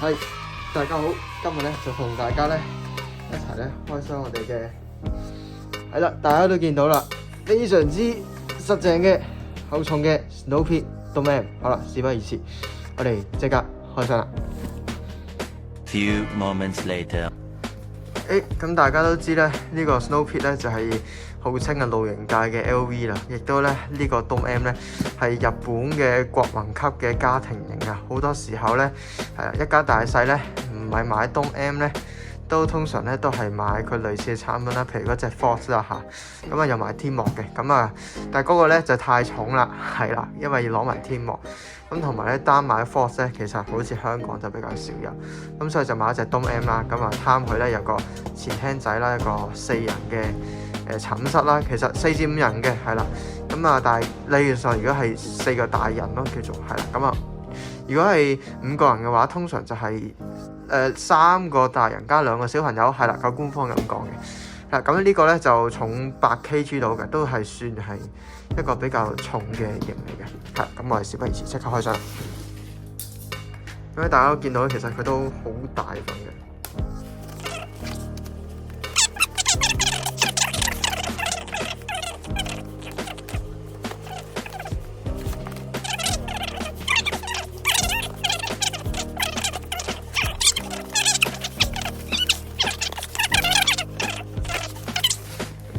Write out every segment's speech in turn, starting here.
係，大家好，今日咧就同大家咧一齊咧開箱我哋嘅係啦，大家都見到啦，非常之實淨嘅厚重嘅 Snow Peak Dome M。好啦，事不宜遲，我哋即刻開箱啦。Few moments later。咁大家都知咧，呢個 Snow Peak 咧就係號稱嘅露營界嘅 LV 啦，亦都咧呢個 Dome M 咧係日本嘅國民級嘅家庭型啊。好多時候咧係一家大細咧唔係買 Dome M 咧，都通常咧都係買佢類似嘅產品啦，譬如嗰隻 Force 啦嚇，咁啊有埋天幕嘅，咁啊但係嗰個咧就太重啦，係啦，因為要攞埋天幕。咁同埋咧單買 Force 咧，其實好似香港就比較少有，咁所以就買一隻 Dome M 啦。咁啊貪佢咧有個前廳仔啦，一個4人嘅茶室啦，其實4至5人嘅係啦。咁啊但係理論上如果係4個大人咯，叫做係啦。咁啊如果係5個人嘅話，通常就係3個大人加2個小朋友係啦，夠官方咁講嘅。係咁呢個咧就重8kg 到嘅，都係算係一個比較重嘅型嚟嘅。係咁，我哋事不宜遲，即刻開箱。咁大家都見到，其實佢都好大份嘅。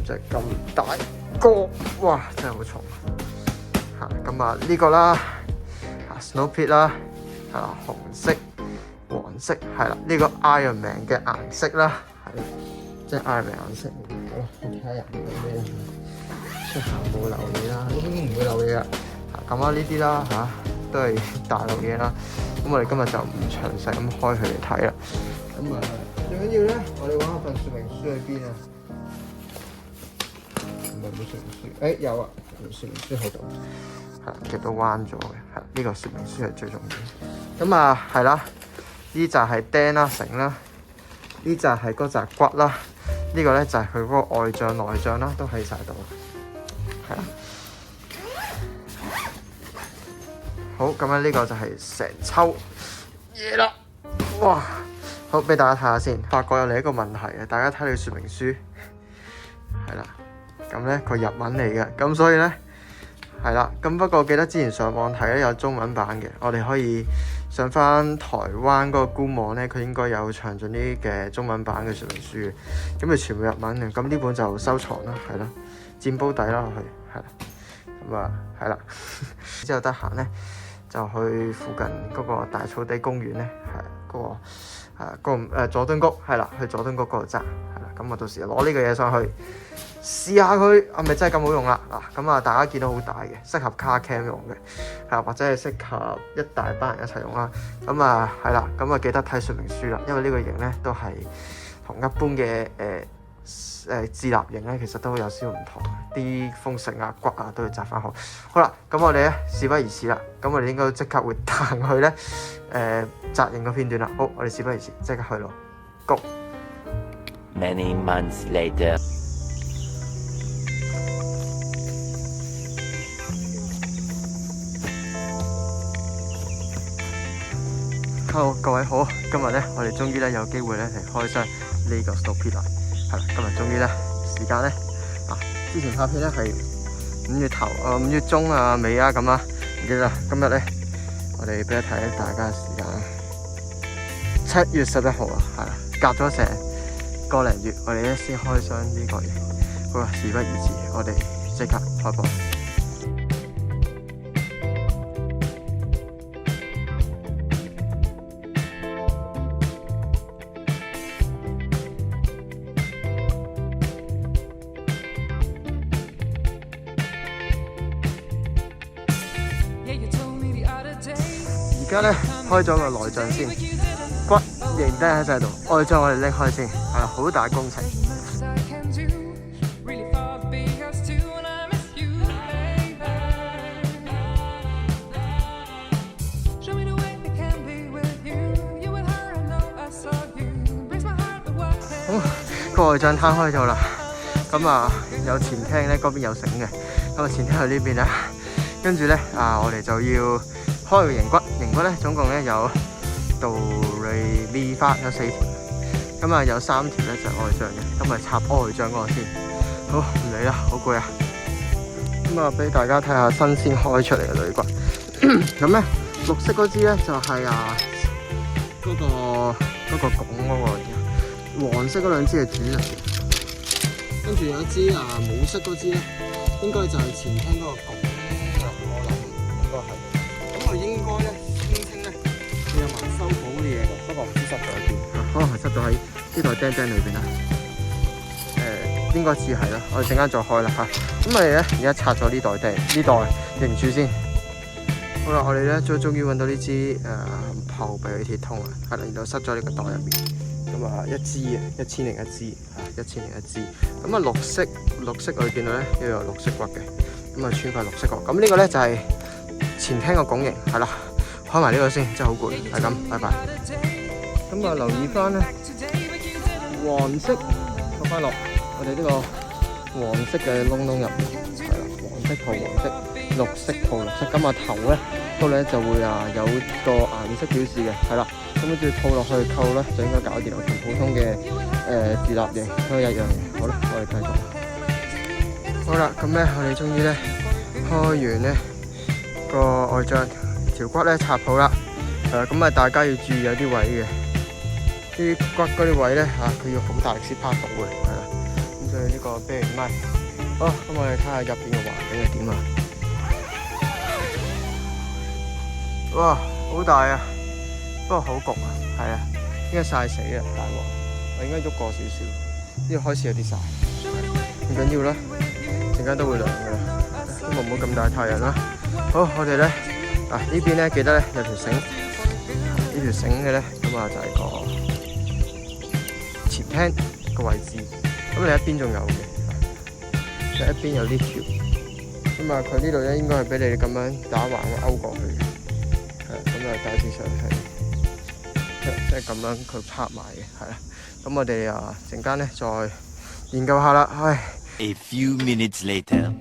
就咁大個，哇！真係好重嚇。咁啊呢個啦，Snow Peak 啦，係啦，紅色、黃色係啦，呢個 Iron Man 嘅顏色啦，係啦，即係 Iron Man 顏色。好，我睇下入面有咩出口冇漏嘢啦，呢啲唔會漏嘢噶。咁啊呢啲啦嚇，都係大漏嘢啦。咁我哋今日就唔詳細咁開佢嚟睇啦。咁啊最緊要咧，我哋揾下份說明書喺邊啊？冇說明書，有啊，說明書喺度，係亦都彎咗嘅，係呢個說明書係最重要。咁啊，係啦，呢就係釘啦、繩啦，呢就係嗰紮骨啦，呢個咧就係佢嗰個外帳、內帳啦，都喺晒度，係啦。好，咁咧呢個就係成抽嘢啦，哇！好，俾大家睇下先，發覺有另一個問題嘅，大家睇你說明書，係啦。咁咧佢日文嚟嘅，咁所以咧係啦。咁不過記得之前上網睇咧有中文版嘅，我哋可以上翻台灣嗰個官網咧，佢應該有詳盡啲嘅中文版嘅說明書嘅。咁佢全部日文嘅，咁呢本就收藏啦，係啦，墊煲底啦落去，係啦。咁啊係啦，之後得閒咧就去附近嗰個大草地公園咧，係嗰個佐敦谷係啦，去佐敦谷嗰度揸係啦。咁我到時攞呢個嘢上去。試下佢係咪真係咁好用啦？嗱，咁啊，大家見到好大嘅，適合 car cam 用嘅，係或者係適合一大班人一齊用啦。咁啊，係啦，咁啊記得睇說明書啦，因為呢個型咧都係同一般嘅自立型咧，其實都有少少唔同，啲風繩啊、骨啊都要紮翻好。好啦，咁我哋咧事不宜遲啦，咁我哋應該即刻會彈去咧紮型嘅片段啦。好，我哋事不宜遲，即刻去咯 ，Go！ Many months later。Hello， 各位好，今日咧我哋終於咧有機會咧嚟開箱呢個 Snow Peak 啦，係啦，今日終於咧時間咧之前拍片咧係5月頭5月中啊尾啊咁啦，唔記得啦，今日咧我哋俾一睇大家嘅時間7月11號啊，係啦，隔咗成個零月，我哋咧先開箱呢個嘢，好啦，事不宜遲，我哋即刻開播。而家咧開咗個內帳先，骨仍然喺晒度，外帳我哋拎開先，係啦，好大工程。好，個外帳攤開咗啦，咁啊有前廳咧，嗰邊有繩嘅，咁啊前廳喺呢邊啦，跟住咧我哋就要開個型骨，型骨咧總共咧有 Do Re Mi Fa 有4條，咁啊有3條咧就係外帳嘅，咁啊插外帳嗰個先。好，唔理啦，好攰啊！咁啊俾大家睇下新鮮開出嚟嘅鋁骨。咁咧綠色嗰支咧就係嗰個拱嗰個，黃色嗰2支係主力嘅，跟住有一支冇色嗰支咧，應該就係前廳嗰個拱入，我諗應該係。咁佢應該咧聲稱咧佢有埋修補啲嘢嘅，不過唔知塞咗喺邊，可能係塞咗喺呢袋釘釘裏邊啦。應該似係啦，我哋陣間再開啦嚇。咁我哋咧而家拆咗呢袋釘，呢袋凝住先。好啦，我哋咧終於揾到呢支後備嘅鐵通啊，係啦，然後塞咗呢個袋入面。咁啊1支啊，1001支嚇，1001支。咁啊綠色我哋見到咧呢度有綠色骨嘅，咁啊穿塊綠色角。咁呢個咧就係前廳個拱形，係啦，開埋呢個先，真係好攰，係咁，拜拜。咁啊留意翻咧黃色放翻落我哋呢個黃色嘅窿窿入面，係啦，黃色套黃色，綠色套綠色。咁啊頭咧嗰度咧就會有個顏色表示嘅，係啦。咁跟住套落去扣咧就應該搞掂，同普通嘅自立型都一樣嘅。好啦，我哋繼續。好啦，咁咧我哋終於咧開完咧個外帳條骨咧插好啦。咁啊大家要注意有啲位嘅，啲骨嗰啲位咧佢要好大力先拍到嘅，係啦。咁所以呢個比如咪，好，咁我哋睇下入邊嘅環境係點啊！哇，好大啊！不過好焗啊，係啊，應該曬死啊，大鑊！我應該喐過少少，呢度開始有啲曬，唔緊要啦，陣間都會涼噶啦，希望唔好咁大太陽啦。好，我哋咧呢邊咧記得咧有條繩，呢條繩嘅咧咁啊就係個前廳個位置，咁你一邊仲有嘅，就一邊有呢條，咁啊佢呢度咧應該係俾你咁樣打橫勾過去嘅，係咁啊大致上係。即係咁樣佢拍埋嘅，係啦。咁我哋陣間咧再研究下啦。唉。A few minutes later.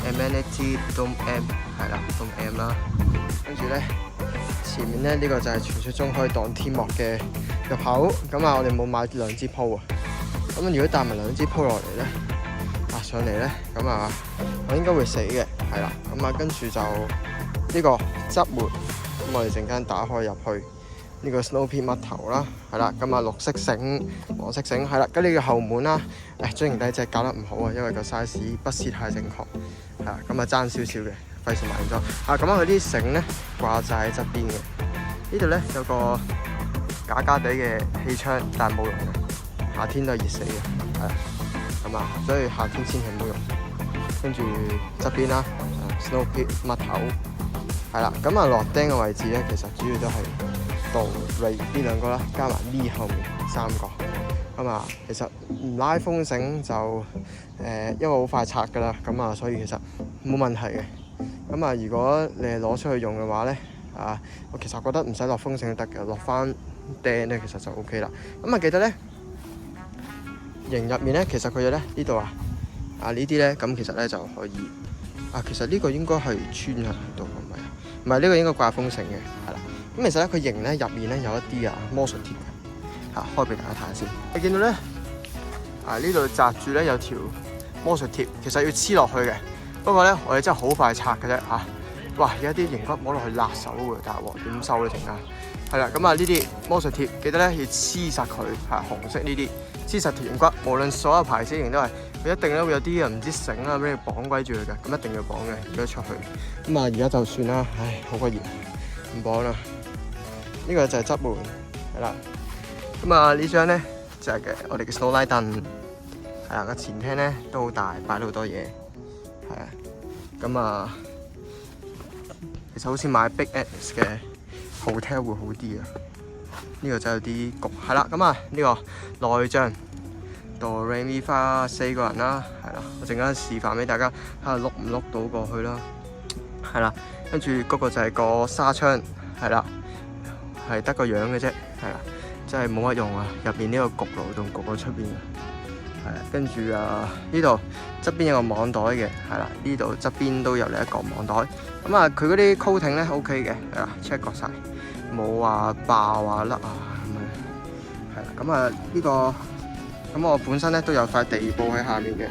Amenity Dome M 係啦 ，Dome M 啦。跟住咧，前面咧呢個就係傳說中可以擋天幕嘅入口。咁啊，我哋冇買2支鋪啊。咁如果帶埋2支鋪落嚟咧，上嚟咧，咁啊，我應該會死嘅，係啦。咁啊，跟住就呢個側門，咁我哋陣間打開入去。呢個 Snow Pit 嘜頭啦，係啦，咁啊綠色繩、黃色繩，係啦，跟住呢個後門啦，張營底隻搞得唔好啊，因為個 size 不是太正確，係啊，咁啊爭少少嘅，費事買唔咗。咁佢啲繩咧掛曬喺側邊嘅，呢度咧有個假假地嘅氣窗，但係冇用嘅，夏天都係熱死嘅，係啦，咁啊，所以夏天千祈唔好用。跟住側邊啦 ，Snow Pit 嘜頭，係啦，咁啊落釘嘅位置咧，其實主要都係Do Re呢2個啦，加埋咪後面3個，咁啊，其實唔拉風繩就因為好快拆噶啦，咁啊，所以其實冇問題嘅。咁啊，如果你係攞出去用嘅話咧，我其實覺得唔使落風繩都得嘅，落翻釘咧其實就 OK 啦。咁啊，記得咧營入面咧，其實佢有咧呢度呢啲咧，咁其實咧就可以其實呢個應該係穿喺度，唔係呢個應該掛風繩嘅，係啦。咁其實咧，佢營咧入面咧有一啲魔術貼嘅，開俾大家睇下先。你見到咧呢度紮住咧有條魔術貼，其實要黐落去嘅。不過咧，我哋真係好快拆嘅啫嚇。哇！有一啲營骨摸落去辣手嘅，大鑊點收咧？陣間係啦，咁呢啲魔術貼記得咧要黐實佢，紅色呢啲黐實條營骨。無論所有牌子營都係，佢一定咧會有啲唔知繩俾你綁鬼住佢嘅，咁一定要綁嘅，如果出去。咁而家就算啦，唉，好鬼熱，唔綁啦。呢個就係側門，係啦。咁呢張咧就係我哋嘅 Snowlight 凳，係啦。個前廳咧都好大，擺到好多嘢。係啊，咁啊，其實好似買 Big Atlas 嘅 hotel 會好啲啊。呢個就有啲焗，係啦，咁啊呢個內帳 Do Re Mi Fa 4個人啦，係啦，我陣間示範俾大家睇下碌唔碌到過去啦，係啦，跟住嗰個就係個紗窗，係啦，係得個樣嘅啫，係啦，真係冇乜用啊，入邊呢個焗爐仲焗到出邊，係啦，跟住啊呢度側邊有個網袋嘅，係啦，呢度側邊都有另一個網袋，咁啊佢嗰啲 coating 咧 OK 嘅，係啦 check 過晒。冇話爆啊甩啊咁樣，係啦，咁啊呢個咁我本身咧都有塊地布喺下面嘅，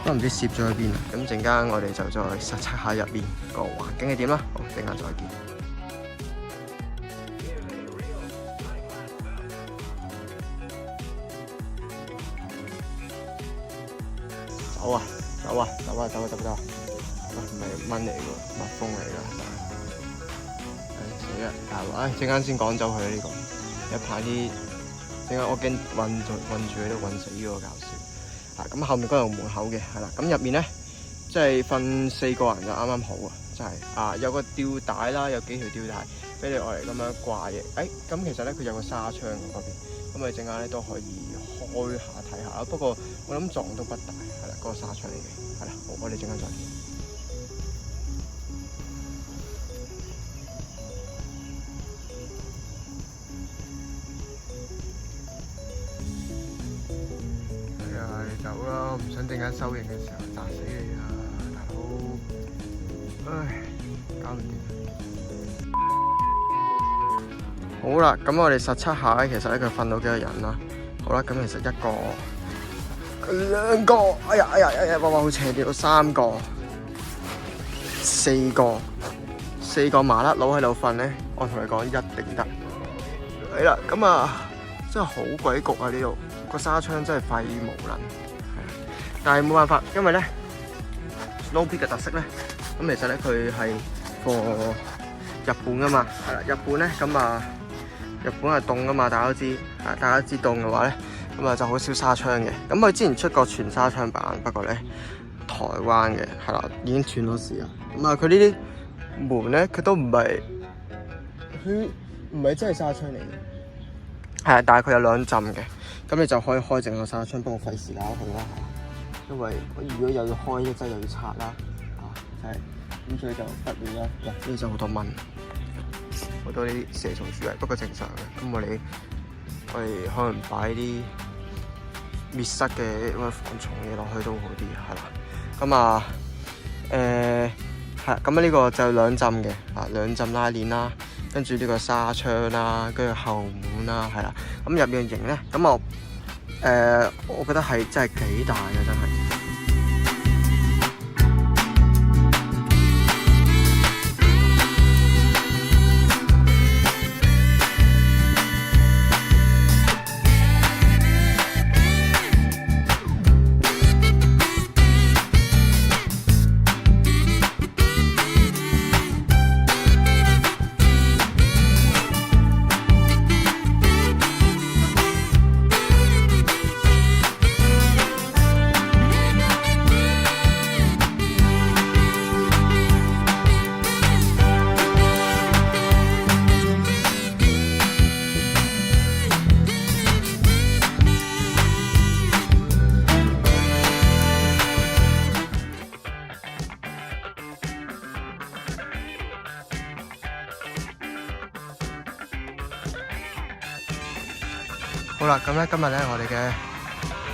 都唔知攝咗去邊啦。咁陣間我哋就再實測下入面個環境係點啦。好，陣間再見。走啊走啊走啊走啊走啊！喂，唔係蚊嚟㗎，蜜蜂嚟㗎。陣間先趕走佢呢個，一排啲，陣間我驚韞住佢都韞死咗，搞笑。咁後面嗰度門口嘅，係啦，咁入面咧，即係瞓4個人就啱啱好啊，真係有個吊帶啦，有幾條吊帶俾你愛嚟咁樣掛嘅。咁其實咧佢有個紗窗嗰邊，咁你陣間咧都可以開下睇下。不過我諗撞都不大，係啦，嗰個紗窗嚟嘅，係啦，好，我哋陣間再見。走啦！唔想陣間收影嘅時候砸死你啊，大佬！唉，搞唔掂。好啦，咁我哋實測下咧，其實咧佢瞓到幾個人啦？好啦，咁其實一個、兩個，哎呀，哇，好斜啲，3個、4個麻甩佬喺度瞓咧，我同你講一定得。係啦，咁啊，真係好鬼焗啊！呢度個紗窗真係廢無能。但係冇辦法，因為咧 Snow Peak 嘅特色咧，咁其實咧佢係 for 日本噶嘛，係啦，日本咧咁啊，日本係凍噶嘛，大家都知，大家知凍嘅話咧，咁啊就好少紗窗嘅。咁佢之前出過全紗窗版，不過咧台灣嘅係啦，已經斷咗市啦。咁啊，佢呢啲門咧，佢都唔係真係紗窗嚟嘅，係，但係佢有2浸嘅，咁你就可以開整個紗窗，不過費事搞佢啦。因為如果又要開一劑又要拆啦，真係咁，所以就不了啦。哇，呢度好多蚊，好多啲蛇蟲鼠蟻，不過正常嘅。咁我哋可能擺啲滅虱嘅防蟲嘢落去都好啲，係啦。咁啊，係咁呢個就2浸嘅，2浸拉鏈啦，跟住呢個紗窗啦，跟住後門啦，係啦。咁入面嘅型咧，咁我覺得係真係幾大嘅，真係。好啦，咁咧今日咧我哋嘅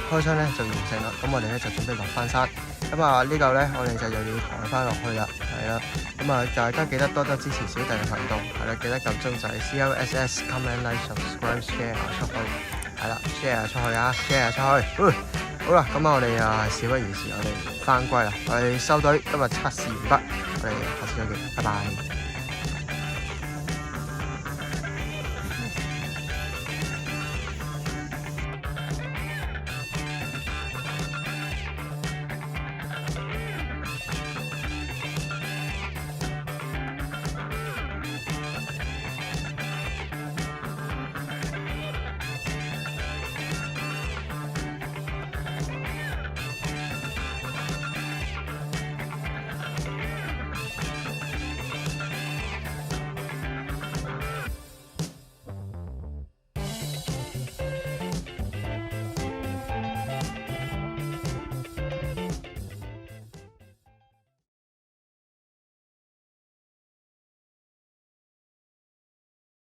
開箱咧就完成啦，咁我哋咧就準備落翻山，咁啊呢嚿咧我哋就又要抬翻落去啦，係啦，咁啊大家記得多多支持小弟嘅頻道，係啦，記得撳鐘仔 CLSS comment like subscribe share 出去，係啦 share 出去啊 share 出去，好啦，咁啊我哋事不宜遲，我哋翻歸啦，我哋收隊，今日測試完畢，我哋下次再見，拜拜。